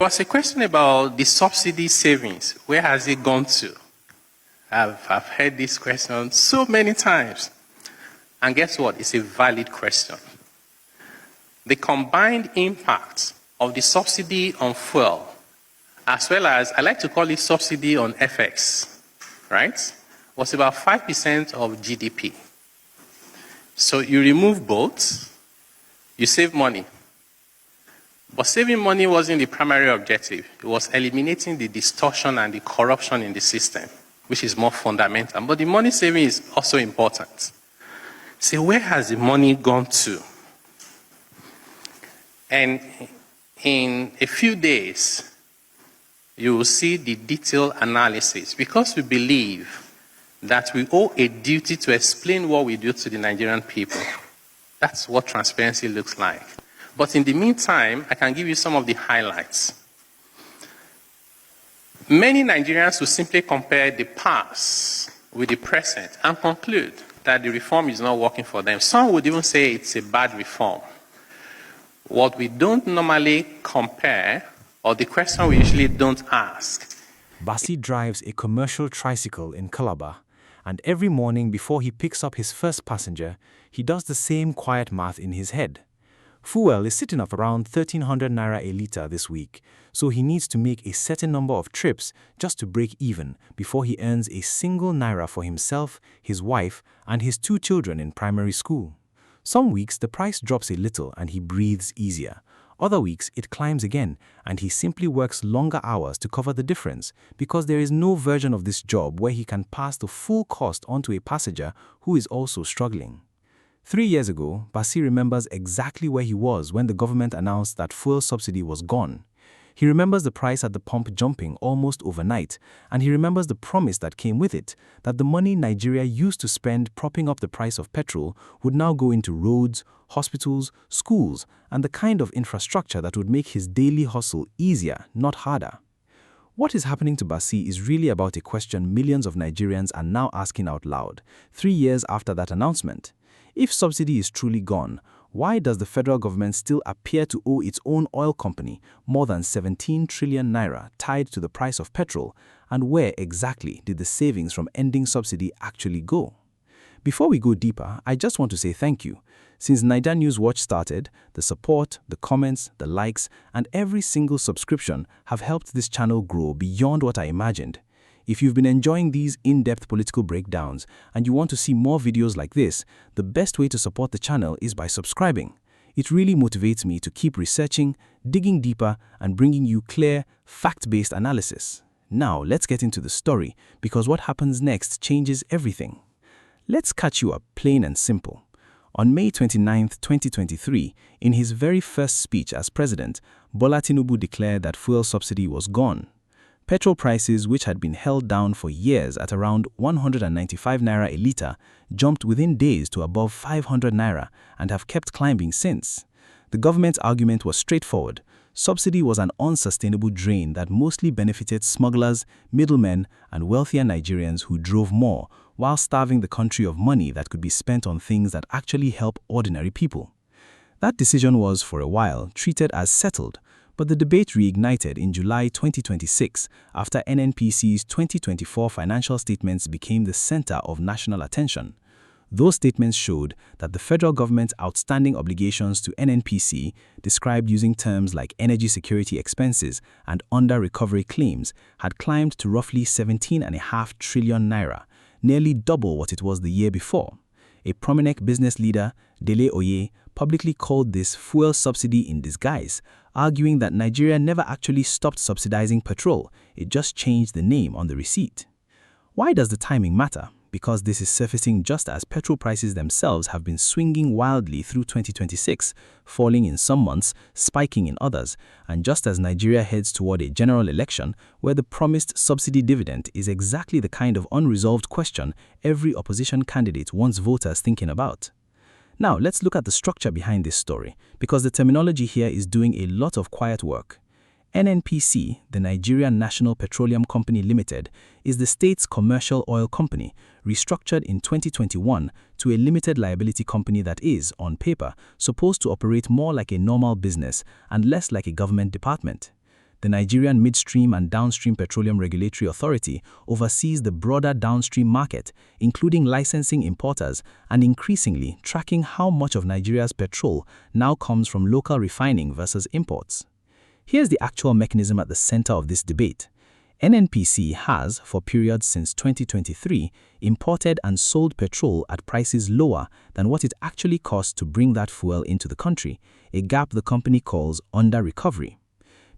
was a question about the subsidy savings. Where has it gone to? I've heard this question so many times. And guess what? It's a valid question. The combined impact of the subsidy on fuel, as well as, I like to call it subsidy on FX, right, was about 5% of GDP. So you remove both, you save money. But saving money wasn't the primary objective. It was eliminating the distortion and the corruption in the system, which is more fundamental. But the money saving is also important. So where has the money gone to? And in a few days, you will see the detailed analysis, because we believe that we owe a duty to explain what we do to the Nigerian people. That's what transparency looks like. But in the meantime, I can give you some of the highlights. Many Nigerians will simply compare the past with the present and conclude that the reform is not working for them. Some would even say it's a bad reform. What we don't normally compare, or the question we usually don't ask. Basi drives a commercial tricycle in Calabar, and every morning before he picks up his first passenger, he does the same quiet math in his head. Fuel is sitting at around 1,300 naira a litre this week, so he needs to make a certain number of trips just to break even before he earns a single naira for himself, his wife, and his 2 children in primary school. Some weeks the price drops a little and he breathes easier. Other weeks it climbs again and he simply works longer hours to cover the difference, because there is no version of this job where he can pass the full cost onto a passenger who is also struggling. 3 years ago, Basi remembers exactly where he was when the government announced that fuel subsidy was gone. He remembers the price at the pump jumping almost overnight, and he remembers the promise that came with it, that the money Nigeria used to spend propping up the price of petrol would now go into roads, hospitals, schools, and the kind of infrastructure that would make his daily hustle easier, not harder. What is happening to Basi is really about a question millions of Nigerians are now asking out loud, 3 years after that announcement. If subsidy is truly gone, why does the federal government still appear to owe its own oil company more than 17 trillion naira tied to the price of petrol, and where exactly did the savings from ending subsidy actually go? Before we go deeper, I just want to say thank you. Since NaijaNewsWatch started, the support, the comments, the likes, and every single subscription have helped this channel grow beyond what I imagined. If you've been enjoying these in-depth political breakdowns and you want to see more videos like this, the best way to support the channel is by subscribing. It really motivates me to keep researching, digging deeper, and bringing you clear, fact-based analysis. Now, let's get into the story, because what happens next changes everything. Let's catch you up plain and simple. On May 29, 2023, in his very first speech as president, Bola Tinubu declared that fuel subsidy was gone. Petrol prices, which had been held down for years at around 195 naira a litre, jumped within days to above 500 naira and have kept climbing since. The government's argument was straightforward. Subsidy was an unsustainable drain that mostly benefited smugglers, middlemen, and wealthier Nigerians who drove more, while starving the country of money that could be spent on things that actually help ordinary people. That decision was, for a while, treated as settled, but the debate reignited in July 2026 after NNPC's 2024 financial statements became the center of national attention. Those statements showed that the federal government's outstanding obligations to NNPC, described using terms like energy security expenses and under-recovery claims, had climbed to roughly 17.5 trillion naira, nearly double what it was the year before. A prominent business leader, Dele Oye, publicly called this fuel subsidy in disguise, arguing that Nigeria never actually stopped subsidizing petrol, it just changed the name on the receipt. Why does the timing matter? Because this is surfacing just as petrol prices themselves have been swinging wildly through 2026, falling in some months, spiking in others, and just as Nigeria heads toward a general election where the promised subsidy dividend is exactly the kind of unresolved question every opposition candidate wants voters thinking about. Now, let's look at the structure behind this story, because the terminology here is doing a lot of quiet work. NNPC, the Nigerian National Petroleum Company Limited, is the state's commercial oil company, restructured in 2021 to a limited liability company that is, on paper, supposed to operate more like a normal business and less like a government department. the Nigerian Midstream and Downstream Petroleum Regulatory Authority oversees the broader downstream market, including licensing importers and increasingly tracking how much of Nigeria's petrol now comes from local refining versus imports. Here's the actual mechanism at the center of this debate. NNPC has, for periods since 2023, imported and sold petrol at prices lower than what it actually costs to bring that fuel into the country, a gap the company calls under-recovery.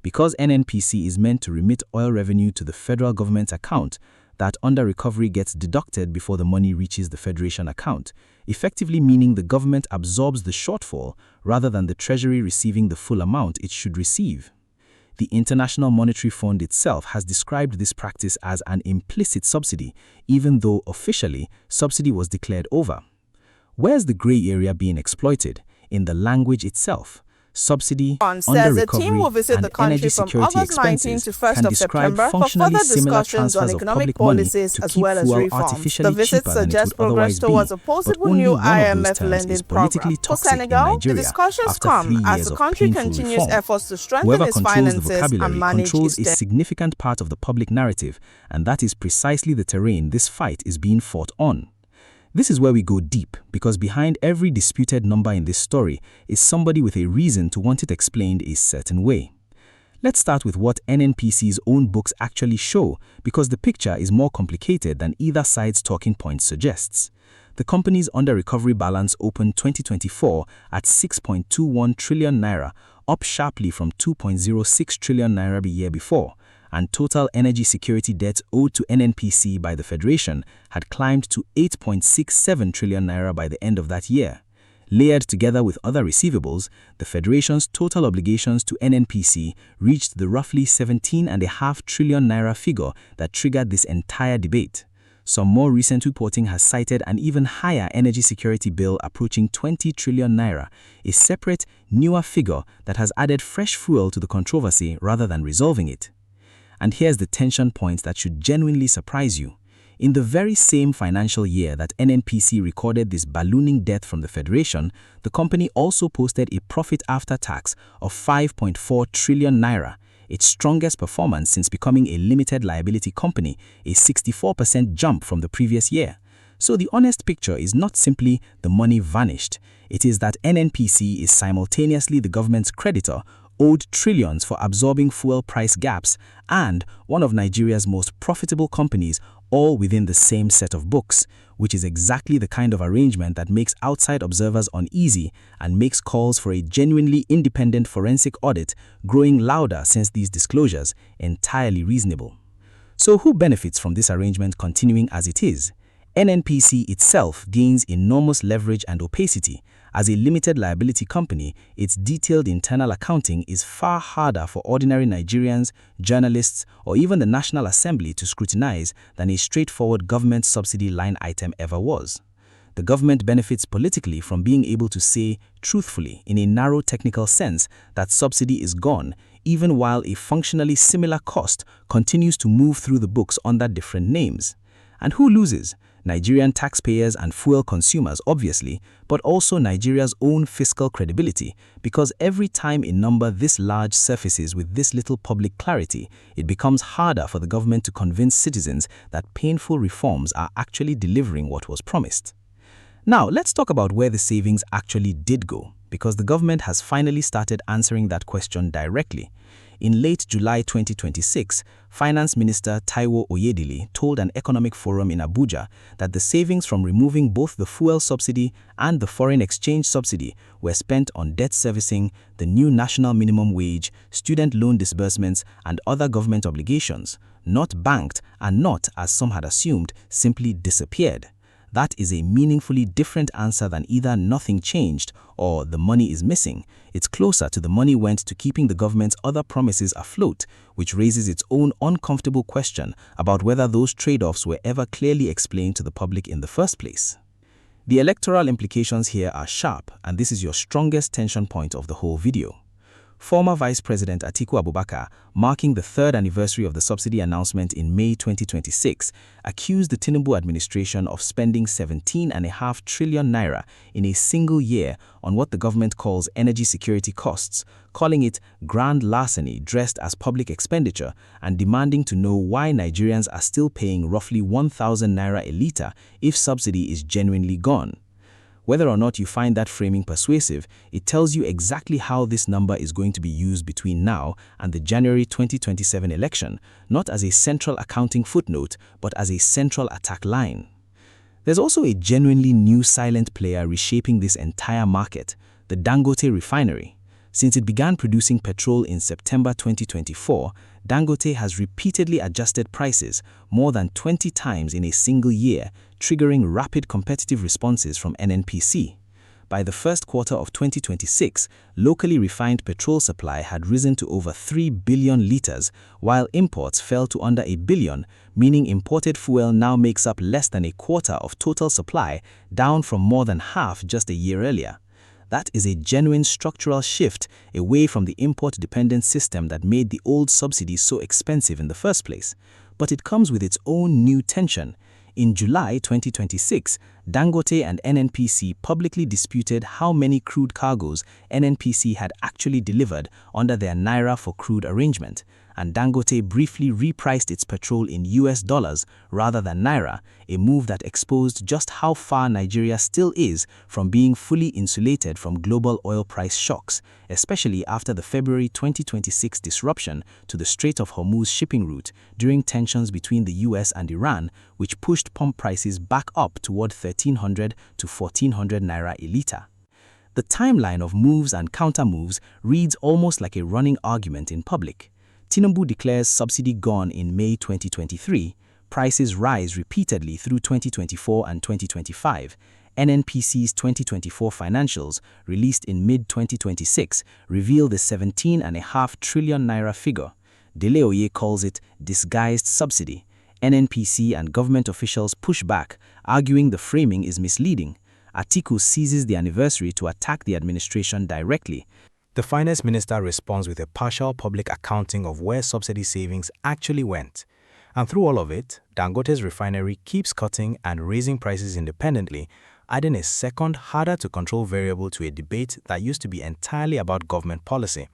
Because NNPC is meant to remit oil revenue to the federal government's account, that under-recovery gets deducted before the money reaches the Federation account, effectively meaning the government absorbs the shortfall rather than the Treasury receiving the full amount it should receive. The International Monetary Fund itself has described this practice as an implicit subsidy, even though officially subsidy was declared over. Where's the gray area being exploited? In the language itself. Subsidy, under-recovery, and energy security expenses can describe functionally similar transfers of public money to keep fuel artificially cheaper than it would otherwise be, but only one of those terms is politically toxic in Nigeria after 3 years of painful reform. Whoever controls the vocabulary controls a significant part of the public narrative, and that is precisely the terrain this fight is being fought on. This is where we go deep, because behind every disputed number in this story is somebody with a reason to want it explained a certain way. Let's start with what NNPC's own books actually show, because the picture is more complicated than either side's talking point suggests. The company's under-recovery balance opened 2024 at 6.21 trillion naira, up sharply from 2.06 trillion naira the year before, and total energy security debt owed to NNPC by the Federation had climbed to 8.67 trillion naira by the end of that year. Layered together with other receivables, the Federation's total obligations to NNPC reached the roughly 17.5 trillion naira figure that triggered this entire debate. Some more recent reporting has cited an even higher energy security bill approaching 20 trillion naira, a separate, newer figure that has added fresh fuel to the controversy rather than resolving it. And here's the tension point that should genuinely surprise you. In the very same financial year that NNPC recorded this ballooning debt from the Federation, the company also posted a profit after tax of 5.4 trillion naira, its strongest performance since becoming a limited liability company, a 64% jump from the previous year. So the honest picture is not simply the money vanished. It is that NNPC is simultaneously the government's creditor, owed trillions for absorbing fuel price gaps, and one of Nigeria's most profitable companies, all within the same set of books, which is exactly the kind of arrangement that makes outside observers uneasy and makes calls for a genuinely independent forensic audit, growing louder since these disclosures, entirely reasonable. So who benefits from this arrangement continuing as it is? NNPC itself gains enormous leverage and opacity. As a limited liability company, its detailed internal accounting is far harder for ordinary Nigerians, journalists, or even the National Assembly to scrutinize than a straightforward government subsidy line item ever was. The government benefits politically from being able to say, truthfully, in a narrow technical sense, that subsidy is gone, even while a functionally similar cost continues to move through the books under different names. And who loses? Nigerian taxpayers and fuel consumers, obviously, but also Nigeria's own fiscal credibility, because every time a number this large surfaces with this little public clarity, it becomes harder for the government to convince citizens that painful reforms are actually delivering what was promised. Now, let's talk about where the savings actually did go, because the government has finally started answering that question directly. In late July 2026, Finance Minister Taiwo Oyedele told an economic forum in Abuja that the savings from removing both the fuel subsidy and the foreign exchange subsidy were spent on debt servicing, the new national minimum wage, student loan disbursements, and other government obligations, not banked and not, as some had assumed, simply disappeared. That is a meaningfully different answer than either nothing changed or the money is missing. It's closer to the money went to keeping the government's other promises afloat, which raises its own uncomfortable question about whether those trade-offs were ever clearly explained to the public in the first place. The electoral implications here are sharp, and this is your strongest tension point of the whole video. Former Vice President Atiku Abubakar, marking the third anniversary of the subsidy announcement in May 2026, accused the Tinubu administration of spending 17.5 trillion naira in a single year on what the government calls energy security costs, calling it grand larceny dressed as public expenditure and demanding to know why Nigerians are still paying roughly 1,000 naira a litre if subsidy is genuinely gone. Whether or not you find that framing persuasive, it tells you exactly how this number is going to be used between now and the January 2027 election, not as a central accounting footnote, but as a central attack line. There's also a genuinely new silent player reshaping this entire market, the Dangote refinery. Since it began producing petrol in September 2024, Dangote has repeatedly adjusted prices more than 20 times in a single year, triggering rapid competitive responses from NNPC. By the first quarter of 2026, locally refined petrol supply had risen to over 3 billion litres, while imports fell to under 1 billion, meaning imported fuel now makes up less than a quarter of total supply, down from more than half just a year earlier. That is a genuine structural shift away from the import-dependent system that made the old subsidies so expensive in the first place. But it comes with its own new tension. In July 2026, Dangote and NNPC publicly disputed how many crude cargoes NNPC had actually delivered under their Naira for crude arrangement, and Dangote briefly repriced its petrol in US dollars rather than Naira, a move that exposed just how far Nigeria still is from being fully insulated from global oil price shocks, especially after the February 2026 disruption to the Strait of Hormuz shipping route during tensions between the US and Iran, which pushed pump prices back up toward 1,300 to 1,400 Naira a litre. The timeline of moves and counter-moves reads almost like a running argument in public. Tinubu declares subsidy gone in May 2023, prices rise repeatedly through 2024 and 2025. NNPC's 2024 financials, released in mid-2026, reveal the 17.5 trillion naira figure. Deleoye calls it disguised subsidy. NNPC and government officials push back, arguing the framing is misleading. Atiku seizes the anniversary to attack the administration directly. The finance minister responds with a partial public accounting of where subsidy savings actually went. And through all of it, Dangote's refinery keeps cutting and raising prices independently, adding a second, harder-to-control variable to a debate that used to be entirely about government policy.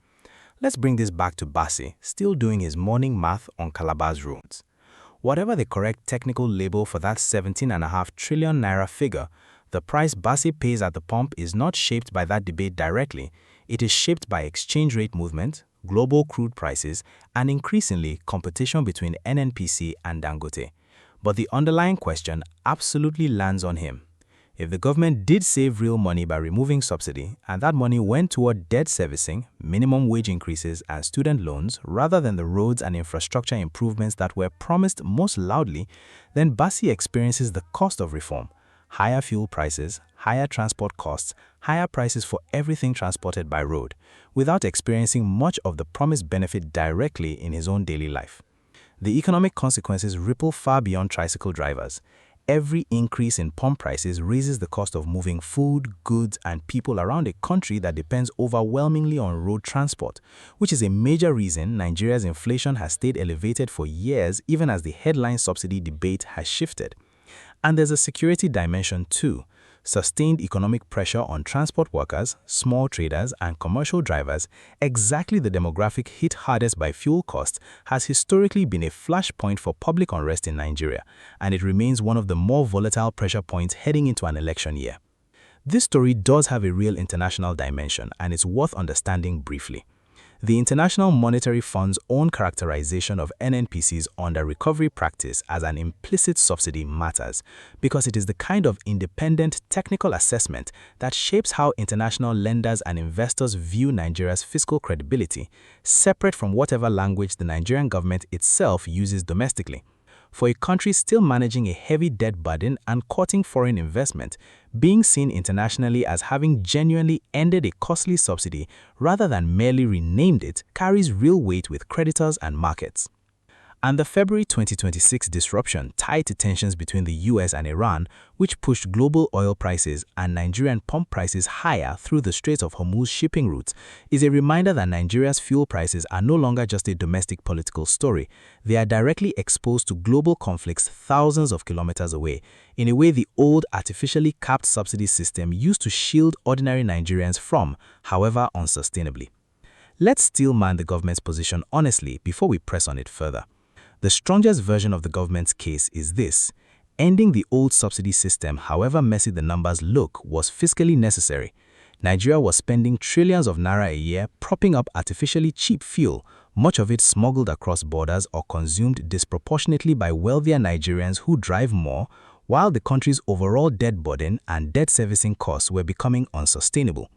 Let's bring this back to Bassi, still doing his morning math on Calabar's roads. Whatever the correct technical label for that 17.5 trillion naira figure, the price Bassi pays at the pump is not shaped by that debate directly. It is shaped by exchange rate movement, global crude prices, and increasingly competition between NNPC and Dangote. But the underlying question absolutely lands on him. If the government did save real money by removing subsidy, and that money went toward debt servicing, minimum wage increases, and student loans rather than the roads and infrastructure improvements that were promised most loudly, then Bassi experiences the cost of reform. Higher fuel prices, higher transport costs, higher prices for everything transported by road, without experiencing much of the promised benefit directly in his own daily life. The economic consequences ripple far beyond tricycle drivers. Every increase in pump prices raises the cost of moving food, goods, and people around a country that depends overwhelmingly on road transport, which is a major reason Nigeria's inflation has stayed elevated for years even as the headline subsidy debate has shifted. And there's a security dimension too. Sustained economic pressure on transport workers, small traders, and commercial drivers, exactly the demographic hit hardest by fuel costs, has historically been a flashpoint for public unrest in Nigeria, and it remains one of the more volatile pressure points heading into an election year. This story does have a real international dimension, and it's worth understanding briefly. The International Monetary Fund's own characterization of NNPC's under-recovery practice as an implicit subsidy matters because it is the kind of independent technical assessment that shapes how international lenders and investors view Nigeria's fiscal credibility, separate from whatever language the Nigerian government itself uses domestically. For a country still managing a heavy debt burden and courting foreign investment, being seen internationally as having genuinely ended a costly subsidy rather than merely renamed it carries real weight with creditors and markets. and the February 2026 disruption tied to tensions between the US and Iran, which pushed global oil prices and Nigerian pump prices higher through the Strait of Hormuz shipping routes, is a reminder that Nigeria's fuel prices are no longer just a domestic political story. They are directly exposed to global conflicts thousands of kilometers away, in a way the old artificially capped subsidy system used to shield ordinary Nigerians from, however unsustainably. Let's still mind the government's position honestly before we press on it further. The strongest version of the government's case is this: ending the old subsidy system, however messy the numbers look, was fiscally necessary. Nigeria was spending trillions of naira a year propping up artificially cheap fuel, much of it smuggled across borders or consumed disproportionately by wealthier Nigerians who drive more, while the country's overall debt burden and debt servicing costs were becoming unsustainable.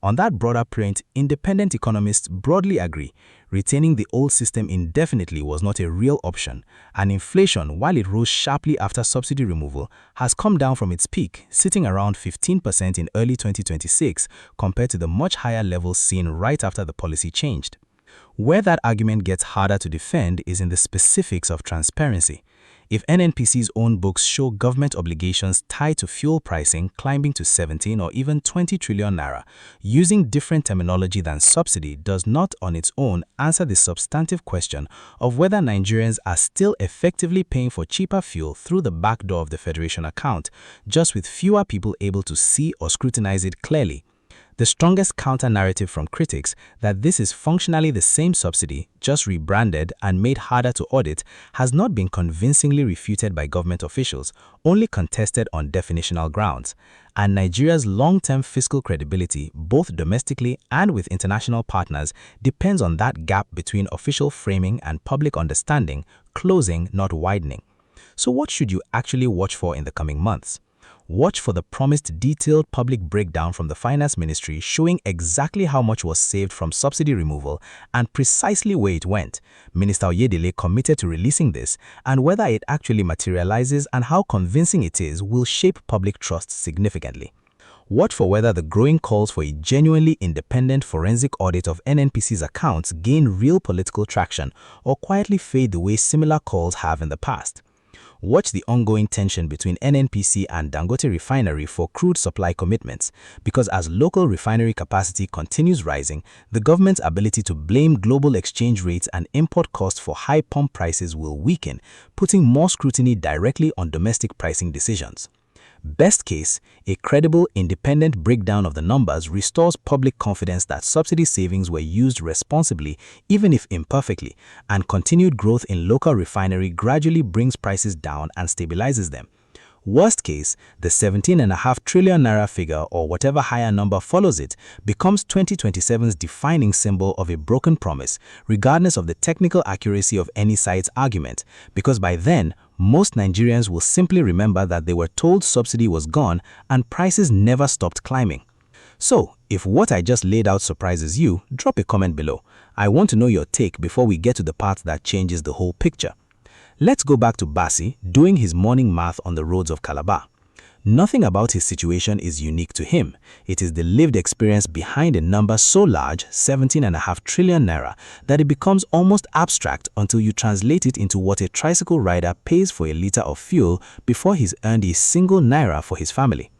On that broader point, independent economists broadly agree retaining the old system indefinitely was not a real option, and inflation, while it rose sharply after subsidy removal, has come down from its peak, sitting around 15% in early 2026 compared to the much higher levels seen right after the policy changed. Where that argument gets harder to defend is in the specifics of transparency. If NNPC's own books show government obligations tied to fuel pricing climbing to 17 or even 20 trillion naira, using different terminology than subsidy does not on its own answer the substantive question of whether Nigerians are still effectively paying for cheaper fuel through the back door of the Federation account, just with fewer people able to see or scrutinize it clearly. The strongest counter-narrative from critics that this is functionally the same subsidy, just rebranded and made harder to audit, has not been convincingly refuted by government officials, only contested on definitional grounds. And Nigeria's long-term fiscal credibility, both domestically and with international partners, depends on that gap between official framing and public understanding, closing, not widening. So what should you actually watch for in the coming months? Watch for the promised detailed public breakdown from the Finance Ministry showing exactly how much was saved from subsidy removal and precisely where it went. Minister Oyedele committed to releasing this, and whether it actually materializes and how convincing it is will shape public trust significantly. Watch for whether the growing calls for a genuinely independent forensic audit of NNPC's accounts gain real political traction or quietly fade the way similar calls have in the past. Watch the ongoing tension between NNPC and Dangote Refinery for crude supply commitments, because as local refinery capacity continues rising, the government's ability to blame global exchange rates and import costs for high pump prices will weaken, putting more scrutiny directly on domestic pricing decisions. Best case, a credible, independent breakdown of the numbers restores public confidence that subsidy savings were used responsibly, even if imperfectly, and continued growth in local refinery gradually brings prices down and stabilizes them. Worst case, the 17.5 trillion naira figure or whatever higher number follows it becomes 2027's defining symbol of a broken promise, regardless of the technical accuracy of any side's argument, because by then, most Nigerians will simply remember that they were told subsidy was gone and prices never stopped climbing. So, if what I just laid out surprises you, drop a comment below. I want to know your take before we get to the part that changes the whole picture. Let's go back to Basi doing his morning math on the roads of Calabar. Nothing about his situation is unique to him. It is the lived experience behind a number so large, 17.5 trillion naira, that it becomes almost abstract until you translate it into what a tricycle rider pays for a liter of fuel before he's earned a single naira for his family.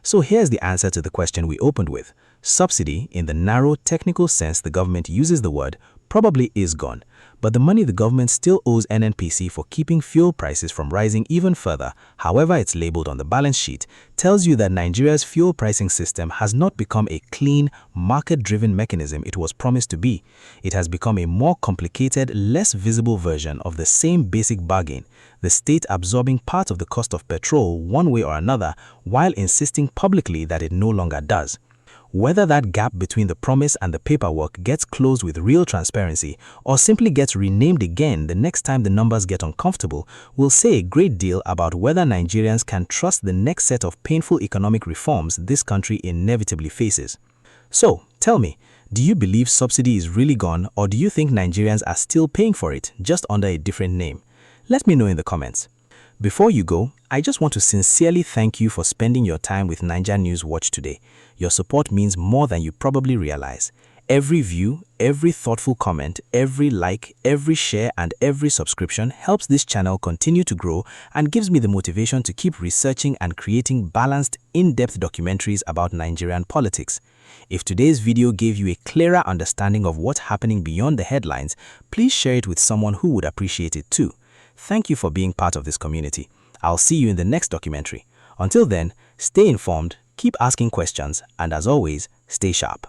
So here's the answer to the question we opened with. Subsidy, in the narrow technical sense the government uses the word, probably is gone, but the money the government still owes NNPC for keeping fuel prices from rising even further, however it's labeled on the balance sheet, tells you that Nigeria's fuel pricing system has not become a clean, market-driven mechanism it was promised to be. It has become a more complicated, less visible version of the same basic bargain, the state absorbing part of the cost of petrol one way or another while insisting publicly that it no longer does. Whether that gap between the promise and the paperwork gets closed with real transparency or simply gets renamed again the next time the numbers get uncomfortable will say a great deal about whether Nigerians can trust the next set of painful economic reforms this country inevitably faces. So, tell me, do you believe subsidy is really gone, or do you think Nigerians are still paying for it, just under a different name? Let me know in the comments. Before you go, I just want to sincerely thank you for spending your time with NaijaNewsWatch today. Your support means more than you probably realize. Every view, every thoughtful comment, every like, every share, and every subscription helps this channel continue to grow and gives me the motivation to keep researching and creating balanced, in-depth documentaries about Nigerian politics. If today's video gave you a clearer understanding of what's happening beyond the headlines, please share it with someone who would appreciate it too. Thank you for being part of this community. I'll see you in the next documentary. Until then, stay informed, keep asking questions, and as always, stay sharp.